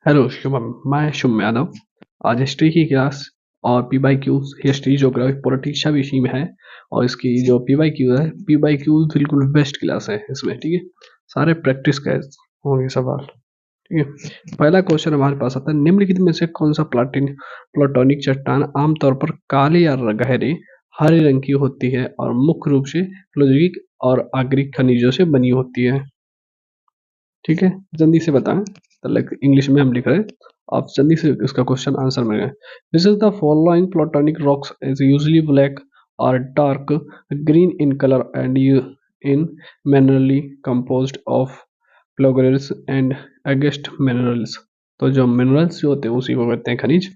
Hello Shubham, मैं शुभ यादव। आज history की क्लास और P by Q history geography politics विषय में है। और इसकी जो पी बाई क्यू है, पी बाई क्यू बिल्कुल बेस्ट क्लास है इसमें। ठीक है, सारे प्रैक्टिस का होंगे सवाल। ठीक है, पहला क्वेश्चन हमारे पास आता है, निम्नलिखित में से कौन सा प्लाटोनिक चट्टान आमतौर पर काले या गहरे हरे रंग की होती है और मुख्य रूप से लौकिक और आगरिक खनिजों से बनी होती है। ठीक है, जल्दी से बताएं। तो लाइक इंग्लिश में हम लिख रहे हैं, आप जल्दी से इसका क्वेश्चन आंसर में this is the following plutonic rocks is usually black और dark green in colour and in minerally composed of plagioclase and augite minerals. तो जो मिनरल्स जो होते हैं उसी को कहते हैं खनिज।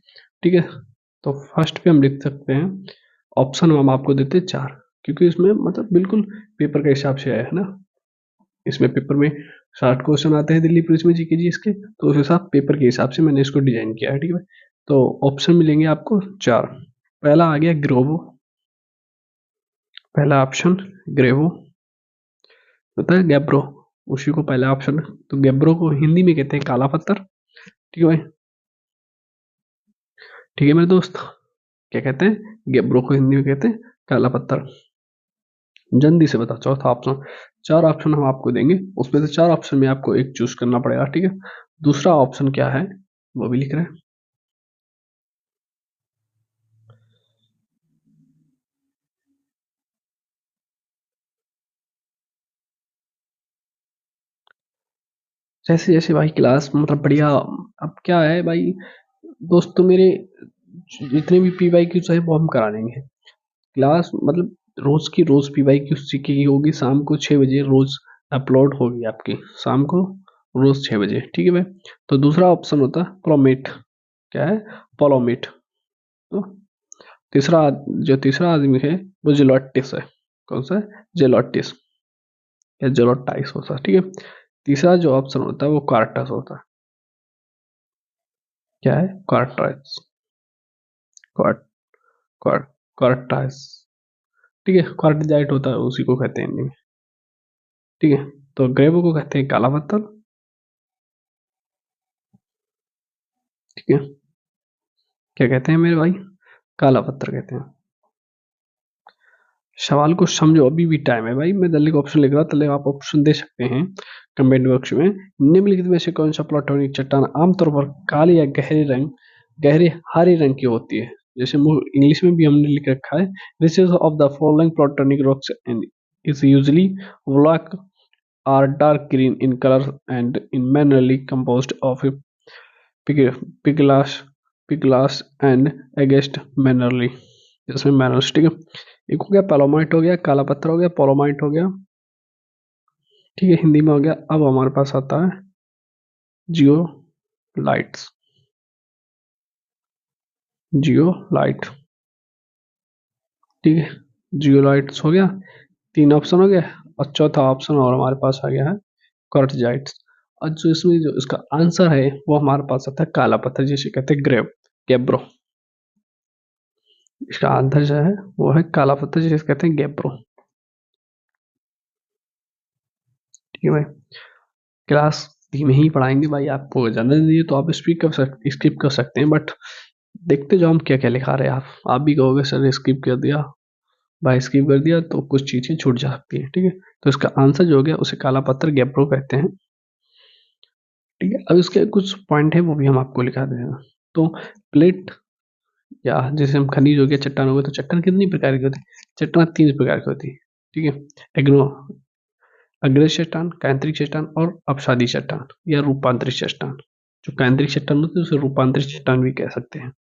ठीक है, तो फर्स्ट पे हम लिख सकते हैं, ऑप्शन हम आपको देते हैं 4, क्योंकि इसमें मतलब बिल्कुल पेपर के हिसाब से आया है ना। इसमें पेपर में 60 क्वेश्चन आते हैं दिल्ली पुलिस में जीके जी इसके, तो उस हिसाब पेपर के हिसाब से मैंने इसको डिजाइन किया है। ठीक है, तो ऑप्शन मिलेंगे आपको 4। पहला आ गया ग्रोवो, पहला ऑप्शन ग्रेवो होता है। गैब्रो, उसी को पहला ऑप्शन। तो गैब्रो को हिंदी में कहते हैं काला पत्थर। ठीक है भाई, ठीक है मेरे दोस्त, क्या कहते हैं, गैब्रो को हिंदी में कहते हैं काला पत्थर। जल्दी से बता, चौथा ऑप्शन। 4 ऑप्शन हम आपको देंगे, उसमें से 4 ऑप्शन में आपको एक चूज करना पड़ेगा। ठीक है, दूसरा ऑप्शन क्या है वो भी लिख रहे हैं। जैसे जैसे भाई क्लास मतलब बढ़िया। अब क्या है भाई, दोस्तों मेरे, जितने भी पी वाई क्यूज है वो हम करा लेंगे। क्लास मतलब रोज की रोज पी वाई क्यूज की होगी, शाम को 6 बजे रोज अपलोड होगी आपकी, शाम को रोज 6 बजे। ठीक है भाई, तो दूसरा ऑप्शन होता है प्रोमेट। क्या है, पोलोमेट। तो जो तीसरा आदमी है वो जेलोटिस है। कौन सा है, जेलोटिस या जेलोटाइस होता है। ठीक है, तीसरा जो ऑप्शन होता है वो कार्टस होता है। क्या है, कार्टाइस, क्वार्ट क्वार्ट क्वार्टाइस। ठीक है, क्वार्टिजाइट होता है, उसी को कहते हैं हिंदी में। ठीक है, तो ग्रेवो को कहते हैं काला पत्थर। ठीक है, क्या कहते हैं मेरे भाई, काला पत्थर कहते हैं। सवाल को समझो, अभी भी टाइम है भाई, मैं जल्दी का ऑप्शन लिख रहा तले आप ऑप्शन दे सकते हैं कमेंट बॉक्स में। निम्नलिखित में से कौन सा प्लाटोनिक चट्टान आमतौर पर काले या गहरे हरे रंग की होती है। जैसे इंग्लिश में भी हमने लिख रखा है, this is of the following platonic rocks and is usually black or dark green in color and in minerally composed of piglass piglass and against minerally, जिसमें minerals। ठीक है, एक हो गया पेलोमाइट, हो गया काला पत्थर, हो गया पोलोमाइट, हो गया। ठीक है, हिंदी में हो गया। अब हमारे पास आता है जियोलाइट्स, जियोलाइट। ठीक है, जियोलाइट्स हो गया, 3 ऑप्शन हो गया। और चौथा ऑप्शन और हमारे पास आ गया है क्वार्टजाइट्स। और जो इसमें जो इसका आंसर है वो हमारे पास आता है काला पत्थर, जिसे कहते हैं गैब्रो। इसका आंसर जो है वो है काला पत्थर, जिसे कहते हैं गैब्रो। ठीक है भाई, क्लास धीमे ही पढ़ाएंगे भाई, आपको ज्यादा नहीं है तो आप स्किप कर सकते हैं, बट देखते जाओ हम क्या क्या लिखा रहे हैं। आप भी कहोगे सर स्किप कर दिया भाई, स्किप कर दिया तो कुछ चीजें छूट जा सकती है। ठीक है, तो इसका आंसर जो हो गया उसे काला पत्थर गैब्रो कहते हैं। ठीक है, अब इसके कुछ पॉइंट है वो भी हम आपको लिखा देंगे। तो प्लेट या जैसे हम खनिज हो गया, चट्टान हो गया, तो चट्टान कितनी प्रकार की होती है, चट्टान 3 प्रकार की होती है। ठीक है, एग्नो अग्रज चट्टान, कैंद्रिक चट्टान और अपसादी चट्टान या रूपांतरित चट्टान। जो कैंद्रिक चट्टान होती है उसे रूपांतरित चट्टान भी कह सकते हैं।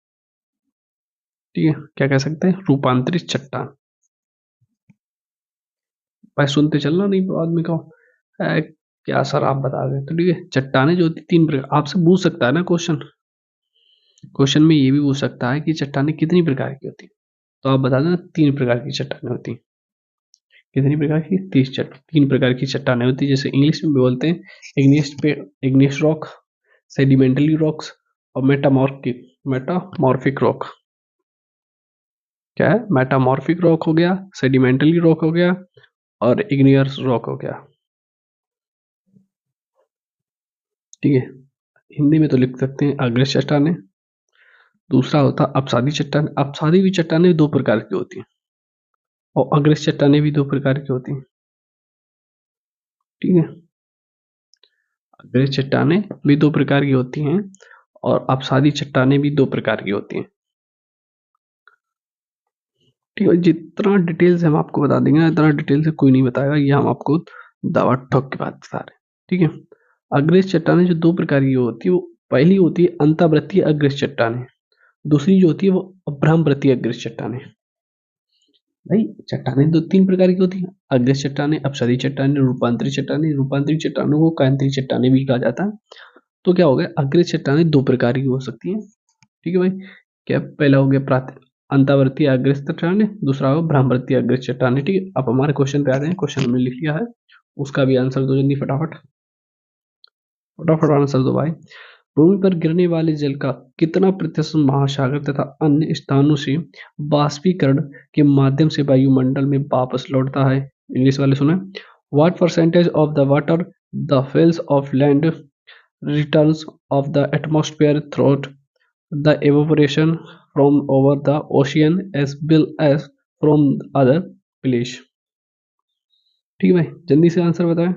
ठीक है, क्या कह सकते हैं, रूपांतरित चट्टान। भाई सुनते चलना, नहीं बाद में कहो क्या सर आप बता रहे हैं। तो ठीक है, चट्टाने जो होती 3 प्रकार, आपसे पूछ सकता है ना क्वेश्चन, क्वेश्चन में ये भी पूछ सकता है कि चट्टाने कितनी प्रकार की होती है, तो आप बता देना 3 प्रकार की चट्टाने होती हैं। कितनी प्रकार की, 3 प्रकार की चट्टानें होती है। जैसे इंग्लिश में भी बोलते हैं इग्नियस रॉक, सेडिमेंटली रॉक्स और मेटामॉर्फिक रॉक। क्या है, मेटामॉर्फिक रॉक हो गया, सेडिमेंटली रॉक हो गया और इग्नियस रॉक हो गया। ठीक है, हिंदी में तो लिख सकते हैं अग्रस्ट चट्टानें। दूसरा होता अपसादी चट्टान। अपसादी भी चट्टानें दो प्रकार की होती हैं और अग्रस्ट चट्टानें भी दो प्रकार की होती हैं। ठीक है, अग्रस्ट चट्टानें भी दो प्रकार की होती हैं और अपसादी चट्टानें भी दो प्रकार की होती हैं। ठीक है, जितना डिटेल से हम आपको बता देंगे ना, इतना डिटेल से कोई नहीं बताएगा, ये हम आपको दावा ठोक के बात बता रहे हैं। ठीक है, अग्रस्ट चट्टानें जो दो प्रकार की होती है, वो पहली होती है अंतर्वृत्तीय अग्रस्ट चट्टानें, दूसरी जो होती है वो अभ्रामवृत्तीय अग्रस्ट चट्टानें। भाई चट्टानें दो तीन प्रकार की होती हैं, अग्रस्ट चट्टानें, अपसादी चट्टानें, रूपांतरित चट्टानें। रूपांतरित चट्टानों को कायांतरित चट्टानें भी कहा जाता है। तो क्या हो गया, अग्रस्ट चट्टानें दो प्रकार की हो सकती हैं। ठीक है भाई, क्या पहला हो गया अंतावर्ती अग्रस्त चट्टानें, दूसरा हो भ्रामवर्ती अग्रस्त चट्टानें। ठीक है, अब हमारे क्वेश्चन पे आते हैं। क्वेश्चन हमने लिख लिया है, उसका भी आंसर दो जल्दी, फटाफट फटाफट आंसर दो भाई। भूमि पर गिरने वाले जल का कितना प्रतिशत महासागर तथा अन्य स्थानों से बाष्पीकरण के माध्यम से वायुमंडल में वापस लौटता है? इंग्लिश वाले सुने, what percentage of the water the fails of land returns of the atmosphere throughout the evaporation from over the ocean as well as from other place? ठीक है भाई, जल्दी से आंसर बताएं।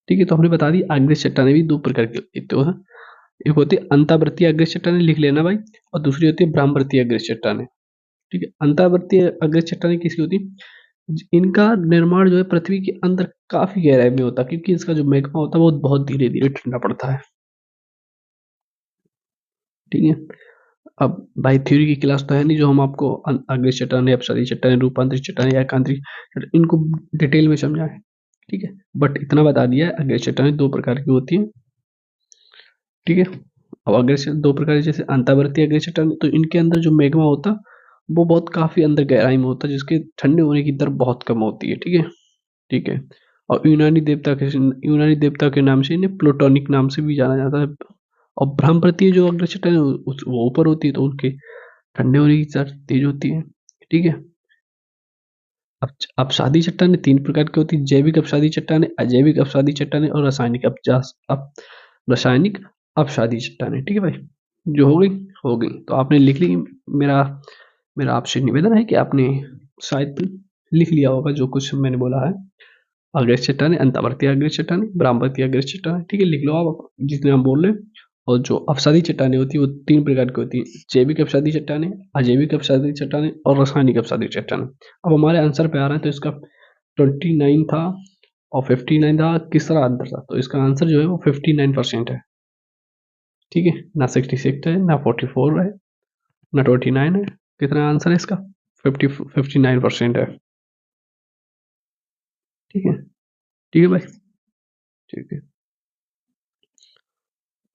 ठीक है, तो हमने बता दी अग्रस्ट चट्टानें भी दो प्रकार की होती है। तो एक होती है अंतावर्तीय अग्रस्ट चट्टानें, लिख लेना भाई, और दूसरी होती है भ्रामवर्तीय अग्रस्ट चट्टानें। ठीक है, अंतावर्तीय अग्रस्ट चट्टानें किसकी होती है, इनका निर्माण जो है पृथ्वी के अंदर काफी गहराई में होता है, क्योंकि इसका जो मैग्मा होता है वो बहुत धीरे धीरे ठंडा पड़ता है। ठीक है, अब भाई थ्योरी की क्लास तो है नहीं जो हम आपको अग्रस्ट चट्टानें, अपसादी चट्टानें, रूपांतरित चट्टानें, एकांतरित इनको डिटेल में समझाएं। ठीक है, बट इतना बता दिया है अग्रस्ट चट्टानें दो प्रकार की होती हैं। ठीक है, अब अग्रस्ट दो प्रकार जैसे अंतावर्ती अग्रस्ट चट्टानें, तो इनके अंदर जो मैग्मा होता वो बहुत काफी अंदर गहराई में होता है, जिसके ठंडे होने की दर बहुत कम होती है। ठीक है, ठीक है, और यूनानी देवता के नाम से इन्हें प्लूटोनिक नाम से भी जाना जाता है। और बृहस्पति जो अग्रस्ट चट्टान है वो ऊपर होती है, तो उनके ठंडे होने की दर तेज होती है। ठीक है, अपसादी चट्टानें तीन प्रकार की होती है, जैविक अपसादी चट्टानें, अजैविक अपसादी चट्टानें और रासायनिक अपसादी चट्टानें। ठीक है भाई, जो हो गई तो आपने लिख ली। मेरा मेरा आपसे निवेदन है कि आपने शायद लिख लिया होगा जो कुछ मैंने बोला है। अग्रस्ट चट्टानें, अंतर्वर्ती अग्रस्ट चट्टानें, ब्राह्मवर्ती अग्रस्ट चट्टानें। ठीक है, लिख लो आप जितने हम बोल रहे हैं। और जो अपसादी चट्टानें होती है वो तीन प्रकार की होती है, जैविक अपसादी चट्टानें, अजैविक अपसादी चट्टानें और रासायनिक अपसादी चट्टानें। अब हमारे आंसर पे आ रहा है, तो इसका 29 था और 59 था, किसरा आंसर था, तो इसका आंसर जो है वो 59% है। ठीक है, ना 66 है, ना 44 है, ना 29 है, कितना आंसर है इसका, 59% है। ठीक है, ठीक है भाई, ठीक है।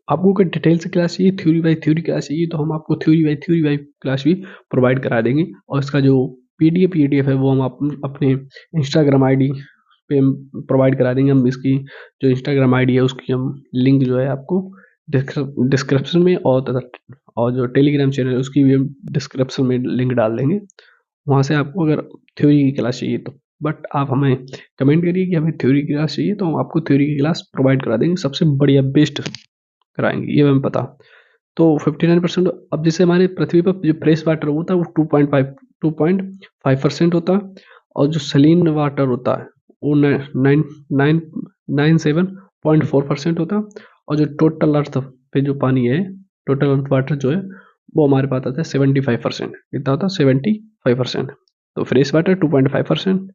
आपको अगर डिटेल से क्लास चाहिए, थ्योरी बाई थ्योरी क्लास चाहिए, तो हम आपको थ्योरी बाई क्लास भी प्रोवाइड करा देंगे। और इसका जो पीडीएफ है वो हम अपने इंस्टाग्राम आईडी पे प्रोवाइड करा देंगे। हम इसकी जो इंस्टाग्राम आईडी है उसकी हम लिंक जो है आपको डिस्क्रिप्शन में और जो टेलीग्राम चैनल है उसकी भी हम डिस्क्रिप्शन में लिंक डाल देंगे। वहाँ से आपको अगर थ्योरी की क्लास चाहिए तो, बट आप हमें कमेंट करिए कि हमें थ्योरी की क्लास चाहिए, तो हम आपको थ्योरी की क्लास प्रोवाइड करा देंगे, सबसे बढ़िया बेस्ट कराएंगे, ये हमें पता। तो 59%। अब जैसे हमारे पृथ्वी पर जो फ्रेश वाटर होता है वो 2.5% होता है, और जो सलीन वाटर होता है वो 97.4% होता है, और जो टोटल अर्थ पे जो पानी है, टोटल अर्थ वाटर जो है वो हमारे पास आता है 75%। कितना होता है, 75%। तो फ्रेश वाटर 2.5%,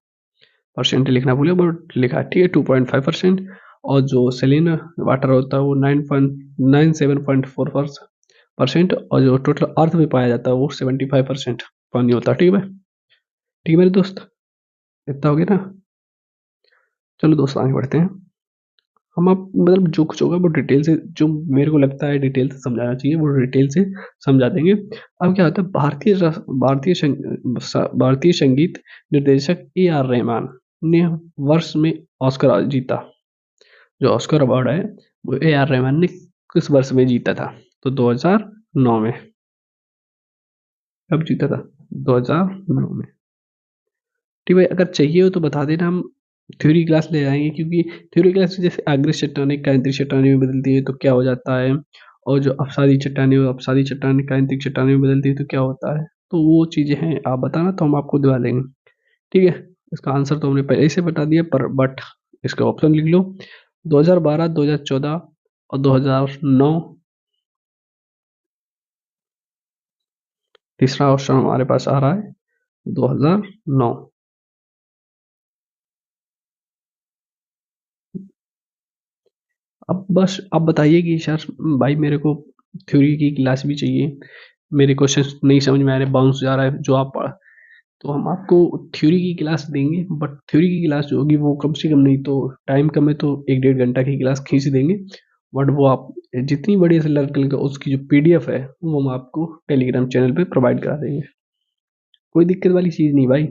परसेंट लिखना भूलिए बट लिखा है, ठीक है, 2.5%। और जो सेलिन वाटर होता है वो 97.4%, और जो टोटल अर्थ में पाया जाता है वो 75% पानी होता है। ठीक है भाई, ठीक है मेरे दोस्त, इतना हो गया ना। चलो दोस्त आगे बढ़ते हैं। हम आप मतलब जो कुछ होगा वो डिटेल से, जो मेरे को लगता है डिटेल से समझाना चाहिए वो डिटेल से समझा देंगे। अब क्या होता है, भारतीय संगीत निर्देशक A R रहमान ने वर्ष में ऑस्कर जीता। जो ऑस्कर अवार्ड है वो A R रहमान ने किस वर्ष में जीता था, तो 2009 में। कब जीता था, 2009 में। ठीक भाई, अगर चाहिए हो तो बता देना, हम थ्योरी क्लास ले जाएंगे, क्योंकि थ्योरी क्लास जैसे आगृत चट्टानें कायांतरिक चट्टानें में बदलती है तो क्या हो जाता है, और जो अपसारी चट्टानें अपसारी चट्टानें कायांतरिक चट्टानें में बदलती है तो क्या होता है, तो वो चीजें हैं आप बताना तो हम आपको दिला देंगे। ठीक है, इसका आंसर तो हमने पहले ही से बता दिया, पर बट इसका ऑप्शन लिख लो 2012, 2014 और 2009। तीसरा ऑप्शन हमारे पास आ रहा है 2009। अब बस आप बताइए कि सर भाई मेरे को थ्योरी की क्लास भी चाहिए, मेरे क्वेश्चन नहीं समझ में आ रहे, बाउंस जा रहा है जो आप पढ़ा, तो हम आपको थ्योरी की क्लास देंगे, बट थ्योरी की क्लास जो होगी वो कम से कम नहीं तो टाइम कम है तो 1-1.5 घंटा की क्लास खींच देंगे। बट वो आप जितनी बड़ी से लर्न करेंगे उसकी जो पीडीएफ है वो हम आपको टेलीग्राम चैनल पे प्रोवाइड करा देंगे। कोई दिक्कत वाली चीज़ नहीं भाई,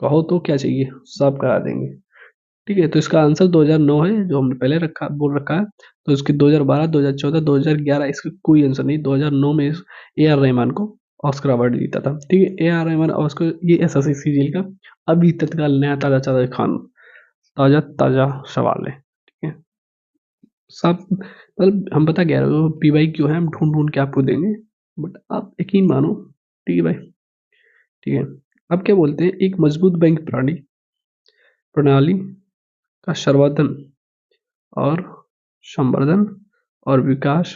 कहो तो क्या चाहिए, सब करा देंगे। ठीक है, तो इसका आंसर 2009 है जो हमने पहले रखा बोल रखा है। तो इसके 2012, 2014, 2011 इसका कोई आंसर नहीं। 2009 में ए आर रहमान को ऑस्कर अवार्ड जीता था। ठीक है, ए आर रहमान ऑस्कर, ये एस सीरियल का अभी तत्काल नया ताजा ताजा खान ताजा ताजा सवाल है। ठीक है, सब मतलब हम बता क्या रहे हो, पी वाई क्यू है, हम ढूंढ ढूंढ के आपको देंगे, बट आप यकीन मानो। ठीक है भाई, ठीक है। अब क्या बोलते हैं, एक मजबूत बैंक प्रणाली का सर्वोत्तम और संवर्धन और विकास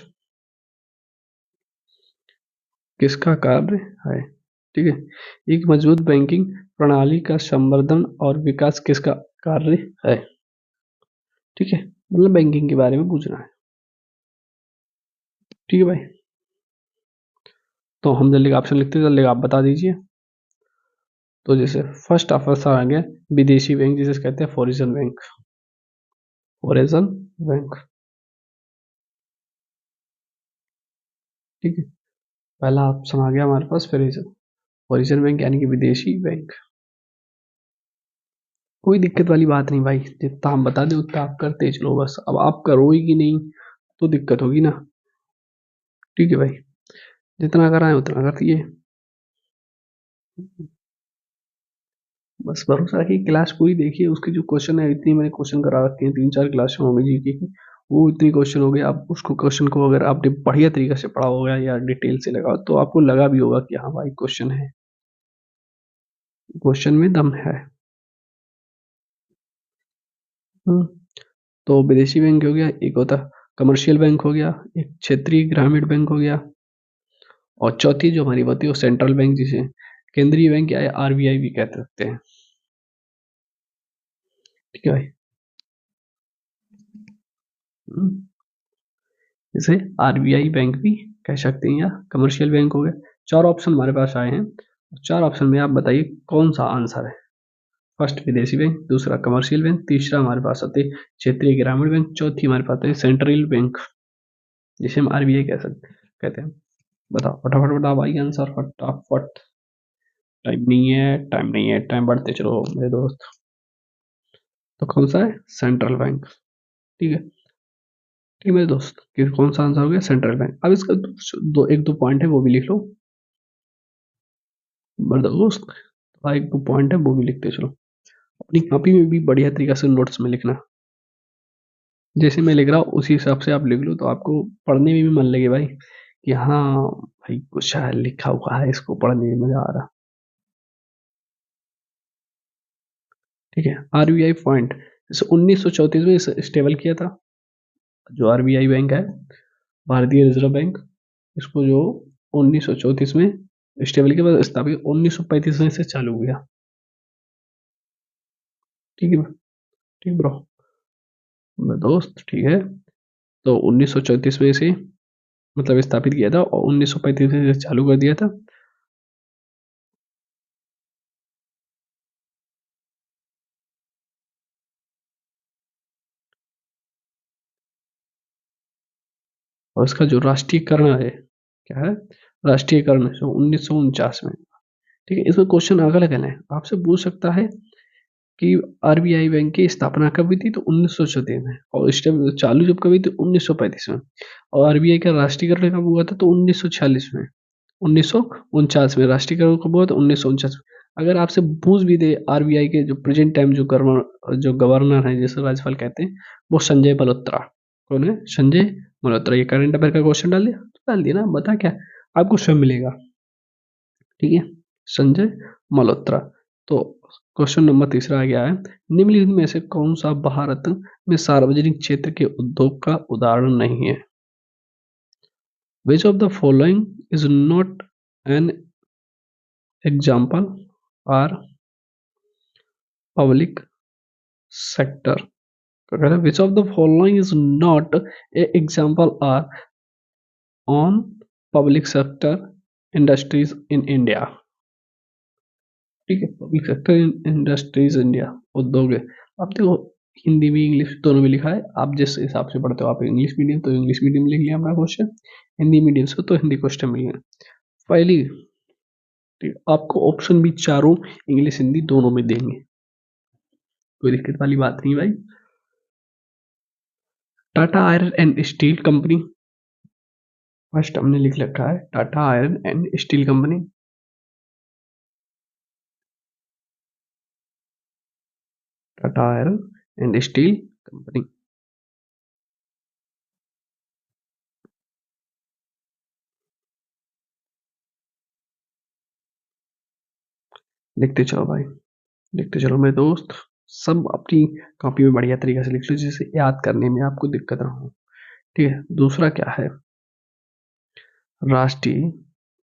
किसका कार्य है। ठीक है, एक मजबूत बैंकिंग प्रणाली का संवर्धन और विकास किसका कार्य है। ठीक है, मतलब बैंकिंग के बारे में पूछना है। ठीक है भाई, तो हम जल्दी ऑप्शन लिखते जल्दी आप बता दीजिए। तो जैसे फर्स्ट ऑप्शन आ गया विदेशी बैंक, जिसे कहते हैं फॉरेन बैंक। Foreign bank. ठीक है, पहला ऑप्शन आ गया हमारे पास फॉरेन बैंक यानी कि विदेशी बैंक। कोई दिक्कत वाली बात नहीं भाई, जितना हम बता दें उतना आप करते चलो, बस अब आप करो ही कि नहीं तो दिक्कत होगी ना। ठीक है भाई, जितना कराएं उतना कर दिए। बस भरोसा रखिए, क्लास पूरी देखिए, उसके जो क्वेश्चन है इतनी मैंने क्वेश्चन करा रखे हैं, 3-4 क्लास हो गई जीके की, वो इतनी क्वेश्चन हो गए। आप उसको क्वेश्चन को अगर आपने बढ़िया तरीके से पढ़ा होगा या डिटेल से लगा तो आपको लगा भी होगा कि हाँ भाई क्वेश्चन है, क्वेश्चन में दम है। हम्म, तो विदेशी बैंक हो गया, एक होता कमर्शियल बैंक हो गया, एक क्षेत्रीय ग्रामीण बैंक हो गया, और चौथी जो हमारी होती है वो सेंट्रल बैंक, जिसे केंद्रीय बैंक या आरबीआई भी कह सकते हैं। ठीक है भाई। हम्म, इसे आरबीआई बैंक भी कह सकते हैं या कमर्शियल बैंक हो गया। चार ऑप्शन हमारे पास आए हैं, चार ऑप्शन में आप बताइए कौन सा आंसर है। फर्स्ट विदेशी बैंक, दूसरा कमर्शियल बैंक, तीसरा हमारे पास आते हैं क्षेत्रीय ग्रामीण बैंक, चौथी हमारे पास है सेंट्रल बैंक, जिसे हम आरबीआई कह सकते कहते हैं। बताओ फटाफट बताओ भाई आंसर फटाफट। टाइम नहीं है, टाइम नहीं है, टाइम बढ़ते चलो मेरे दोस्त। तो कौन सा है, सेंट्रल बैंक। ठीक है, ठीक है मेरे दोस्त, कि कौन सा आंसर हो गया, सेंट्रल बैंक। अब इसका एक दो पॉइंट है वो भी लिख लो मेरे दोस्त। एक दो पॉइंट है वो भी लिखते चलो, अपनी कॉपी में भी बढ़िया तरीके से नोट्स में लिखना। जैसे मैं लिख रहा हूँ उसी हिसाब से आप लिख लो, तो आपको पढ़ने में भी मन लगे भाई, कि हाँ भाई कुछ शायद लिखा हुआ है, इसको पढ़ने में मजा आ रहा। ठीक है, आरबीआई पॉइंट जैसे 1934 में इसे स्टेबल किया था, जो आरबीआई बैंक है, भारतीय रिजर्व बैंक, इसको जो 1934 में स्टेबल के बाद स्थापित 1935 में से चालू हो गया। ठीक है, ठीक ब्रो मेरे दोस्त, ठीक है। तो 1934 में इसे मतलब स्थापित किया था और 1935 में इसे चालू कर दिया था। और इसका जो राष्ट्रीयकरण है, क्या है, राष्ट्रीयकरण 1949 में। ठीक है, इसमें क्वेश्चन अगल अलग है, आपसे पूछ सकता है कि आरबीआई बैंक की स्थापना कब हुई थी, तो 1934 में, और इस टाइम चालू जब कब हुई थी 1935 में, और आरबीआई का राष्ट्रीयकरण कब हुआ था तो 1946 में, 1949 में राष्ट्रीयकरण कब हुआ था 1949 में। अगर आपसे पूछ भी दे आरबीआई के जो प्रेजेंट टाइम जो गवर्नर हैं जिसे राज्यपाल कहते हैं, वो संजय मल्होत्रा। कौन है? संजय मल्होत्रा। ये करंट अफेयर का क्वेश्चन डाल दिया, तो डाल दिया ना, बता क्या आपको स्वयं मिलेगा। ठीक है, संजय मल्होत्रा। तो क्वेश्चन नंबर तीसरा आ गया है, निम्नलिखित में से कौन सा भारत में सार्वजनिक क्षेत्र के उद्योग का उदाहरण नहीं है? Which of the following is not an example or public sector? तो कहते हैं, which of the following is not a example or on public sector industries in India? ठीक है, पब्लिक सेक्टर इंडस्ट्रीज इंडिया, उद्योग है। अब देखो, हिंदी में इंग्लिश दोनों में लिखा है, आप जिस हिसाब से पढ़ते हो, आप इंग्लिश मीडियम तो इंग्लिश मीडियम लिख लिया हमारा क्वेश्चन, हिंदी मीडियम से तो हिंदी क्वेश्चन मिल गया। पहली, ठीक है, आपको ऑप्शन भी चारों इंग्लिश हिंदी दोनों में देंगे, कोई दिक्कत वाली बात नहीं भाई। Tata iron and steel company, first हमने लिख रखा है Tata iron and steel company. Tata iron and steel company. लिखते चलो भाई, लिखते चलो मेरे दोस्त, सब अपनी कॉपी में बढ़िया तरीके से लिख लो जिससे याद करने में आपको दिक्कत ना हो। ठीक है, दूसरा क्या है? राष्ट्रीय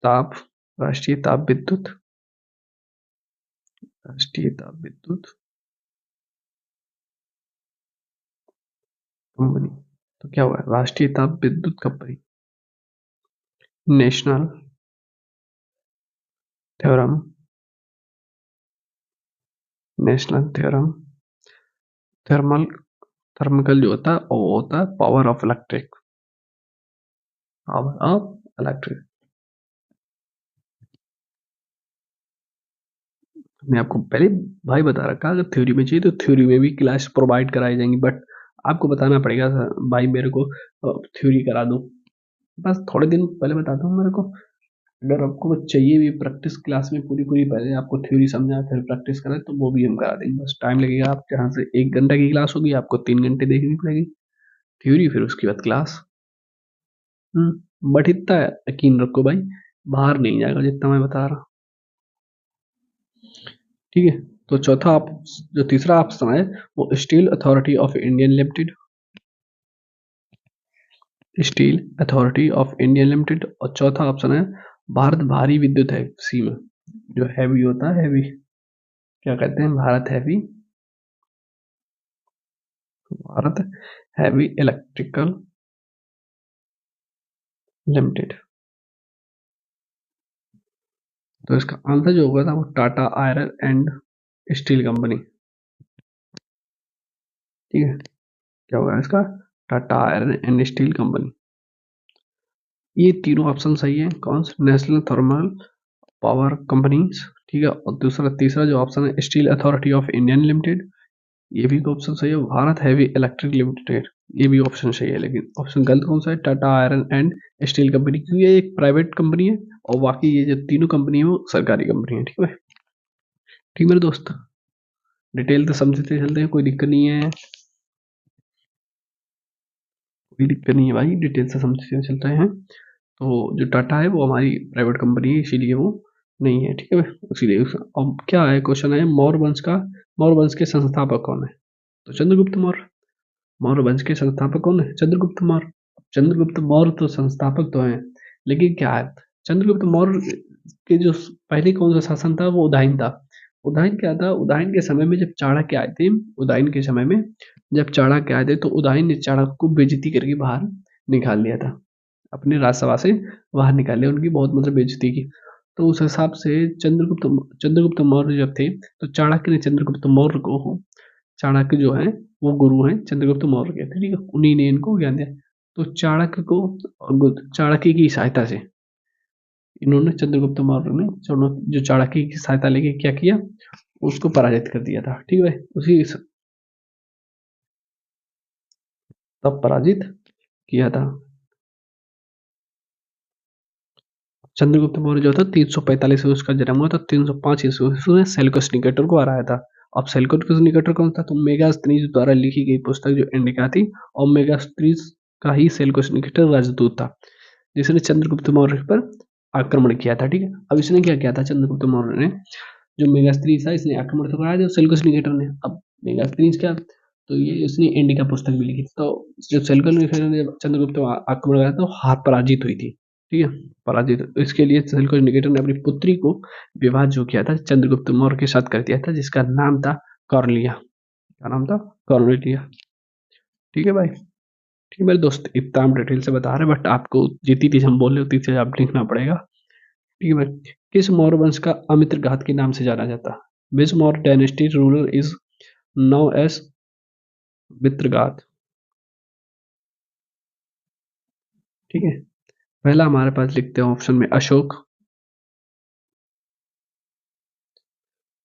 ताप राष्ट्रीय ताप विद्युत, राष्ट्रीय ताप विद्युत कंपनी। तो क्या हुआ? राष्ट्रीय ताप विद्युत company, national theorem, national theorem, thermal, थर्मिकल जो होता है वो होता है power of electric, power of electric. मैं आपको पहले भाई बता रखा, अगर थ्योरी में चाहिए तो थ्योरी में भी क्लास प्रोवाइड कराई जाएंगी, बट आपको बताना पड़ेगा भाई मेरे को थ्योरी करा दो, बस थोड़े दिन पहले बताता हूँ मेरे को। अगर आपको चाहिए भी प्रैक्टिस क्लास में पूरी पूरी, पहले आपको थ्योरी समझा फिर प्रैक्टिस करें तो वो भी हम करा देंगे, बस टाइम लगेगा। आप जहाँ से 1 घंटा की क्लास होगी आपको 3 घंटे देखनी पड़ेगी थ्योरी, फिर उसके बाद क्लास। बट इतना यकीन रखो भाई, बाहर नहीं जाएगा जितना मैं बता रहा। ठीक है, तो चौथा आप, जो तीसरा ऑप्शन है वो steel authority of Indian limited, steel authority of India limited. और चौथा ऑप्शन है भारत भारी विद्युत है सीमा, जो हैवी होता है, हैवी क्या कहते हैं, Bharat heavy, Bharat heavy electrical limited. तो इसका आंसर जो होगा था वो Tata iron and steel company. ठीक है, क्या होगा इसका? Tata iron and steel company. ये तीनों ऑप्शन सही है। कौन से? National thermal power companies. ठीक है, और दूसरा तीसरा जो ऑप्शन है steel authority of Indian limited, ये भी ऑप्शन सही है। भारत हैवी इलेक्ट्रिक लिमिटेड, ये भी ऑप्शन सही है। लेकिन ऑप्शन गलत कौन सा है? Tata iron and steel company, क्योंकि ये एक प्राइवेट कंपनी है और बाकी ये जो तीनों कंपनी है वो सरकारी कंपनी है। ठीक है, ठीक मेरे दोस्त, डिटेल तो समझते चलते हैं, कोई दिक्कत नहीं है, कोई दिक्कत नहीं है भाई, डिटेल से समझते चलते हैं। तो जो टाटा है वो हमारी प्राइवेट कंपनी है, इसीलिए वो नहीं है। ठीक है, इसीलिए अब क्या है, क्वेश्चन है मौर्य वंश का, मौर्य वंश के संस्थापक कौन है? तो चंद्रगुप्त मौर्य। मौर्य वंश के संस्थापक कौन है? चंद्रगुप्त मौर्य। चंद्रगुप्त मौर्य तो संस्थापक तो हैं, लेकिन क्या है, चंद्रगुप्त मौर्य के जो पहले कौन सा शासन था वो उदयन था। उदयन क्या था? उदयन के समय में जब चाणक्य आए थे, उदयन के समय में जब चाणक्य आए थे तो उदयन ने चाणक्य को बेइज्जती करके बाहर निकाल दिया था, अपने राजसभा से बाहर निकाल लिया, उनकी बहुत मतलब बेइज्जती की। तो उस हिसाब से चंद्रगुप्त मौर्य जब थे तो चाणक्य ने चंद्रगुप्त मौर्य को, चाणक्य जो है वो गुरु हैं चंद्रगुप्त मौर्य के, ठीक है, उन्हीं ने इनको ज्ञान दिया। तो चाणक्य को, चाणक्य की सहायता से इन्होंने, चंद्रगुप्त मौर्य ने जो चाणक्य की सहायता लेके क्या किया, उसको पराजित कर दिया था। ठीक है, उसी तब पराजित किया था। चंद्रगुप्त मौर्य जो था 345 में उसका जन्म हुआ था, 305 ईस्वी में उसने सेल्यूकस निकेटर को हराया था। अब सेल्यूकस निकेटर कौन था? तो मेगास्थनीज द्वारा लिखी गई पुस्तक जो इंडिका थी, और मेगास्थनीज का ही सेल्यूकस निकेटर राजदूत था, जिसने चंद्रगुप्त मौर्य पर आक्रमण किया था। ठीक है, अब इसने क्या किया था? चंद्रगुप्त मौर्य ने जो मेगास्थनीज था, इसने आक्रमण तो कराया था सेल्यूकस निकेटर ने। अब मेगास्थनीज क्या, तो ये उसने इंडिका पुस्तक भी लिखी थी। तो जब सेल्यूकस निकेटर ने चंद्रगुप्त आक्रमण कराया तो हार पराजित हुई थी। ठीक है, पराजित। इसके लिए सेल्यूकस निकेटर ने अपनी पुत्री को विवाह जो किया था चंद्रगुप्त मौर्य के साथ कर दिया था, जिसका नाम था कॉर्नेलिया। क्या नाम था? कॉर्नेलिया। ठीक है भाई। ठीक है मेरे दोस्त, इतना हम डिटेल से बता रहे हैं, बट आपको जितनी चीज हम बोल रहे उतनी चीज आप लिखना पड़ेगा। ठीक है भाई। किस मौर्य वंश का अमित्रघात के नाम से जाना जाता है? Which Maurya dynasty ruler is known as Mitraghata? ठीक है, पहला हमारे पास लिखते हैं ऑप्शन में अशोक।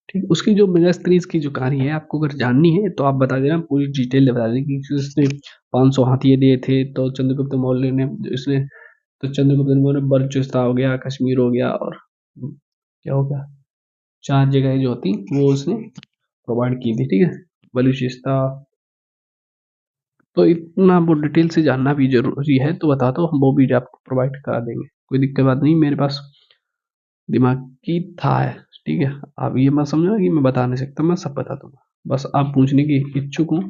ठीक, उसकी जो मेगास्थनीज की जो कहानी है आपको अगर जाननी है तो आप बता देना, पूरी डिटेल बता दें कि उसने 500 हाथी दिए थे तो चंद्रगुप्त मौर्य ने इसने, तो चंद्रगुप्त मौर्य ने बलुचिस्तान हो गया, कश्मीर हो गया, और क्या हो गया, 4 जगह जो होती वो उसने प्रोवाइड की थी। ठीक है, बलूचिस्तान। तो इतना वो डिटेल से जानना भी जरूरी है, तो बता दो, हम वो भी आपको प्रोवाइड करा देंगे, कोई दिक्कत बात नहीं, मेरे पास दिमाग की था है। ठीक है, आप ये मत समझना कि मैं बता नहीं सकता, मैं सब बता दूंगा, बस आप पूछने की इच्छुक हो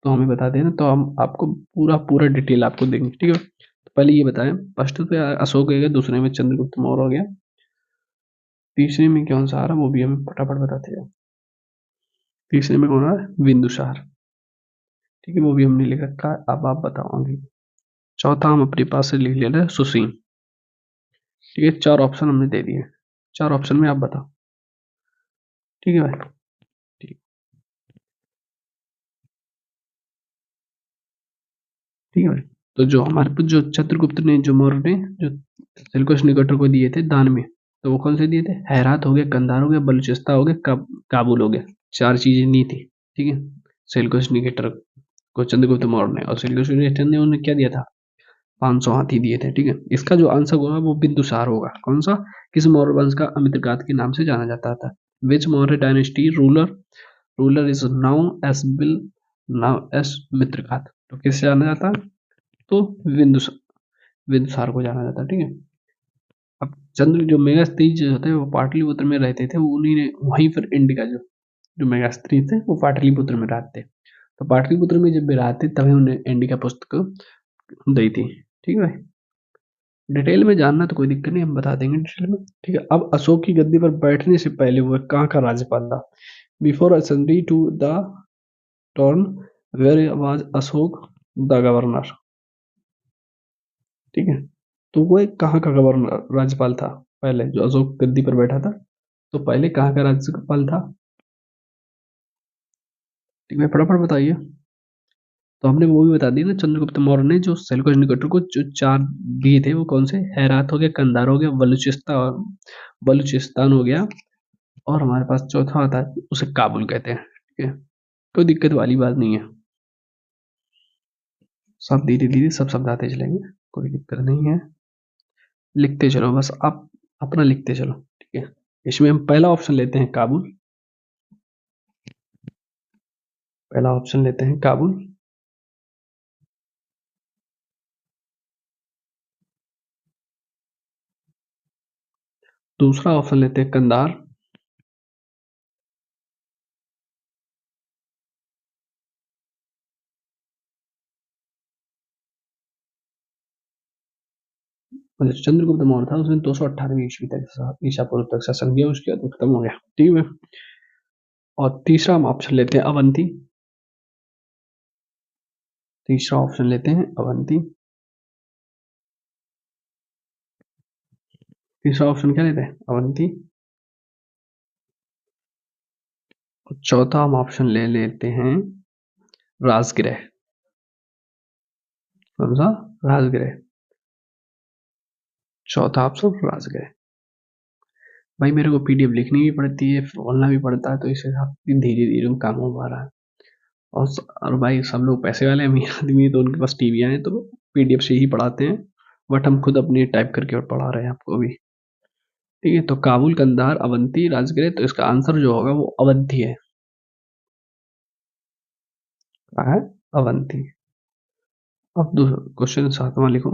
तो हमें बता देना, तो हम आपको पूरा पूरा डिटेल आपको देंगे। ठीक है, तो पहले ये बताएं, फर्स्ट पे अशोक हो गया, दूसरे में चंद्रगुप्त मौर्य हो गया, तीसरे में कौन सा आ रहा वो भी हमें फटाफट बताते जाओ। तीसरे में कौन आ रहा है? बिंदुसार। ठीक है, वो भी हमने लिख रखा है, अब आप बताओ आगे। चौथा हम अपने पास से लिख ले रहे हैं सुसीम। ठीक है, 4 ऑप्शन हमने दे दिए, 4 ऑप्शन में आप बताओ। ठीक है भाई। ठीक। ठीक है भाई, तो जो हमारे पास जो चंद्रगुप्त ने जो मौर्य ने जो सेल्यूकस निकेटर को दिए थे दान में, तो वो कौन से दिए थे? हेरात हो गया, कंधार हो गया, बलूचिस्तान हो गया, काबुल हो गया। 4 चीजें नहीं थी। ठीक है, सेल्यूकस निकेटर को चंद्रगुप्त मौर्य ने, और सेल्यूकस निकेटर ने उन्हें क्या दिया था? 500 हाथी दिए थे। ठीक है, इसका जो आंसर होगा वो बिंदुसार होगा। कौन सा? किस मौर्य वंश का अमित्रघात के नाम से जाना जाता था? Which Maurya dynasty ruler ruler is known as bill known as Mitraghata? तो किससे जाना जाता है? तो बिंदुसार, बिंदुसार को जाना जाता है। ठीक है, अब चंद्र जो मेगास्थनीज जो होते हैं वो पाटलिपुत्र में रहते थे, वो उन्हीं ने वहीं पर इंडिका जो जो मेगास्थनीज थे वो पाटलिपुत्र में रहते, तो पाटलिपुत्र में जब वे रहते तभी उन्हें इंडिका पुस्तक दी थी। ठीक है, डिटेल में जानना तो कोई दिक्कत नहीं, हम बता देंगे डिटेल में। ठीक है, अब अशोक की गद्दी पर बैठने से पहले वो कहाँ का राज्यपाल था? Before ascending to the throne where was Ashoka the governor? ठीक है, तो वो एक कहाँ का गवर्नर राज्यपाल था पहले, जो अशोक गद्दी पर बैठा था, तो पहले कहाँ का राज्यपाल था? ठीक है, फटाफट बताइए। तो हमने वो भी बता दिया ना, चंद्रगुप्त मौर्य ने जो सेल्यूकस निकेटर को जो 4 दिए थे वो कौन से? हेरात हो गया, कंधार हो गया, बलूचिस्तान बलूचिस्तान हो गया, और हमारे पास चौथा आता है उसे काबुल कहते हैं। ठीक है, कोई दिक्कत वाली बात नहीं है, सब धीरे धीरे सब समझाते चलेंगे, कोई दिक्कत नहीं है, लिखते चलो बस आप, अपना लिखते चलो। ठीक है, इसमें हम पहला ऑप्शन लेते हैं काबुल, पहला ऑप्शन लेते हैं काबुल। दूसरा ऑप्शन लेते हैं कंधार। और जो चंद्रगुप्त मौर्य था उसने 298 ईस्वी तक ईसा पूर्व तक शासन किया, उसके बाद वो खत्म हो गया। ठीक है, और तीसरा हम ऑप्शन लेते हैं अवंती। तीसरा ऑप्शन लेते हैं अवंती। तीसरा ऑप्शन क्या लेते हैं? अवंती। और चौथा हम ऑप्शन ले लेते हैं राजगृह। कौन सा? राजगृह। चौथा ऑप्शन राजगृह। भाई मेरे को पीडीएफ लिखनी भी पड़ती है, बोलना भी पड़ता है, तो इस हिसाब से धीरे धीरे काम हो पा रहा है। और भाई सब लोग पैसे वाले अमीर आदमी, तो उनके पास टीवी हैं तो पीडीएफ से ही पढ़ाते हैं, बट हम खुद अपनी टाइप करके और पढ़ा रहे हैं आपको अभी। ठीक है, तो काबुल, कंधार, अवंती, राजगीर, तो इसका आंसर जो होगा वो अवंती है। क्या है? अवंती। अब दूसरा क्वेश्चन 7वां लिखो।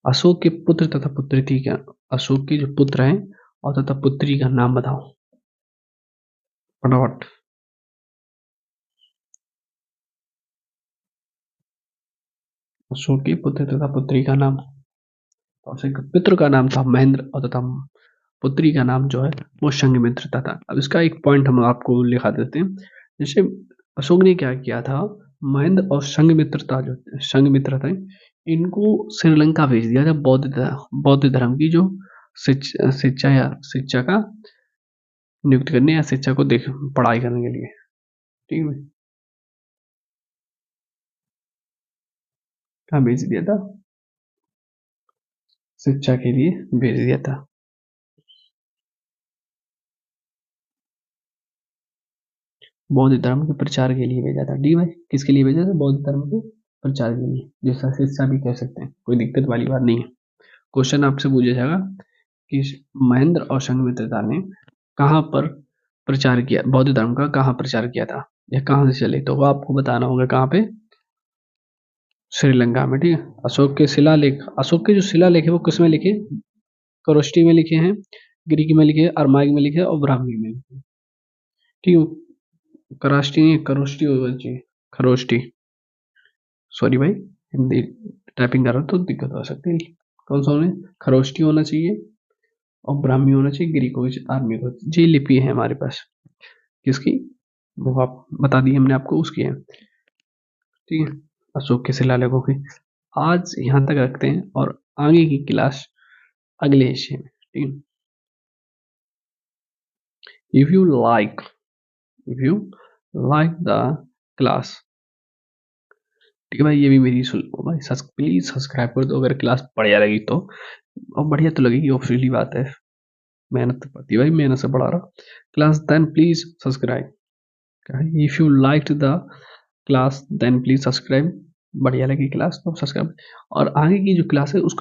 अशोक के पुत्र तथा पुत्री थी क्या? अशोक के जो पुत्र हैं और तथा पुत्री का नाम बताओ फटाफट। अशोक के पुत्र तथा पुत्री का नाम। अशोक के पुत्र का नाम था महेंद्र और तथा पुत्री का नाम जो है वो संघमित्रता था। अब इसका एक पॉइंट हम आपको लिखा देते हैं। जैसे अशोक ने क्या किया था, महेंद्र और संघमित्रता जो संघमित्र थे, इनको श्रीलंका भेज दिया था बौद्ध धर्म की जो शिक्षा का नियुक्त करने या शिक्षा को देख पढ़ाई करने के लिए। ठीक है भाई, कहाँ भेज दिया था? शिक्षा के लिए भेज दिया था। बौद्ध धर्म के प्रचार के लिए भेजा था। डी भाई, किसके लिए भेजा था? बौद्ध धर्म के प्रचार के लिए, जैसा शिक्षा भी कह सकते हैं, कोई दिक्कत वाली बात नहीं है। क्वेश्चन आपसे पूछा जाएगा कि महेंद्र और संघमित्रता ने कहाँ पर प्रचार किया, बौद्ध धर्म का कहाँ प्रचार किया था या कहाँ से चले, तो वो आपको बताना होगा कहाँ पे, श्रीलंका में। ठीक है, अशोक के जो शिलालेख है वो किसमें लिखे? खरोष्टी में लिखे हैं, ग्रीक में लिखे, अरमाइक में लिखे और ब्राह्मी में लिखे। ठीक है, कराष्टी नहीं, करोष्टी होना चाहिए, खरोष्टी। सॉरी भाई, हिंदी टाइपिंग कर रहा तो दिक्कत हो सकती है। कौन सा होना? खरोष्टी होना चाहिए और ब्राह्मी होना चाहिए, ग्रीक हो, आर्मी हो। जी लिपि है हमारे पास किसकी, वो आप बता दी हमने आपको, उसकी है। ठीक है, अशोक के शिलालेखों की। आज यहाँ तक रखते हैं और आगे की क्लास अगले हिस्से में। ठीक है, if you like if you like the class, ठीक है भाई, ये भी मेरी सुन भाई, प्लीज सब्सक्राइब कर दो अगर क्लास बढ़िया लगी तो। और बढ़िया तो लगेगी, ऑब्वियसली बात है, मेहनत तो पड़ती है भाई, मेहनत से पढ़ा रहा class. Then please subscribe. If you like the class then please subscribe. बढ़िया लगी क्लास तो सब्सक्राइब, और आगे की जो क्लास है उसको